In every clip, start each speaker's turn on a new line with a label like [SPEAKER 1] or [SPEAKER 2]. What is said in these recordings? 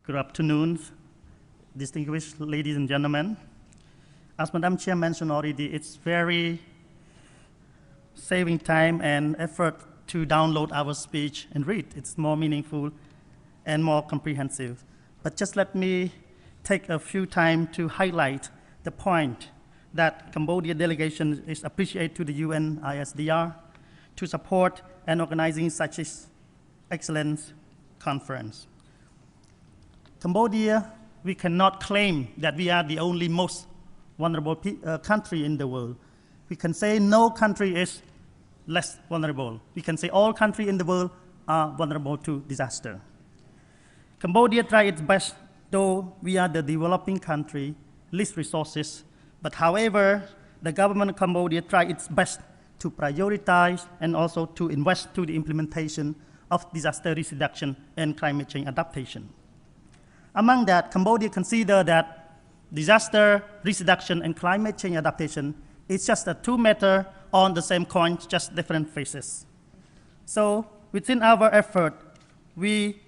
[SPEAKER 1] Good afternoon, distinguished ladies and gentlemen. As Madam Chair mentioned already, it's very saving time and effort to download our speech and read. It's more meaningful and more comprehensive. But just let me take a few time to highlight the point that Cambodia delegation is appreciated to the UN ISDR to support and organizing such an excellent conference. Cambodia, we cannot claim that we are the only most vulnerable country in the world. We can say no country is less vulnerable. We can say all countries in the world are vulnerable to disaster. Cambodia tried its best, though we are the developing country, least resources. But however, the government of Cambodia tried its best to prioritize and also to invest to the implementation of disaster risk reduction and climate change adaptation. Among that, Cambodia considered that disaster risk reduction and climate change adaptation is just two matters on the same coin, just different faces. So within our effort, we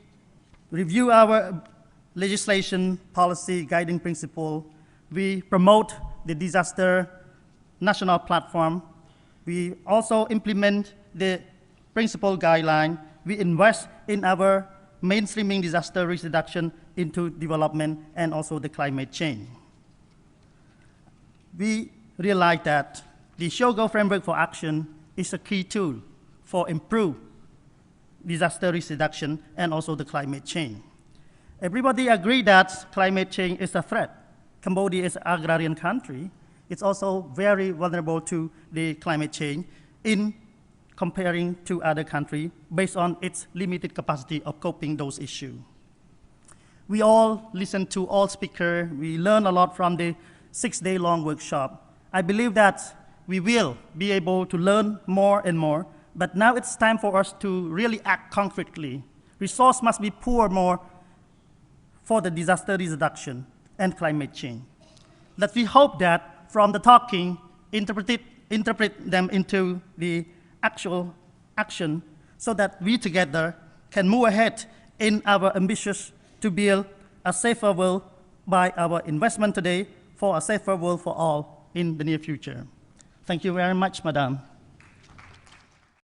[SPEAKER 1] review our legislation, policy, guiding principle. We promote the disaster national platform. We also implement the principle guideline. We invest in our mainstreaming disaster risk reduction into development and also the climate change. We realize that the Shogo Framework for Action is a key tool for improved disaster risk reduction and also the climate change. Everybody agree that climate change is a threat. Cambodia is an agrarian country. It's also very vulnerable to the climate change in comparing to other countries based on its limited capacity of coping those issues. We all listen to all speakers. We learn a lot from the 6-day-long workshop. I believe that we will be able to learn more and more, but now it's time for us to really act concretely. Resources must be poured more for the disaster risk reduction and climate change. Let we hope that from the talking, interpret them into the actual action so that we together can move ahead in our ambitions to build a safer world by our investment today for a safer world for all in the near future. Thank you very much, Madam.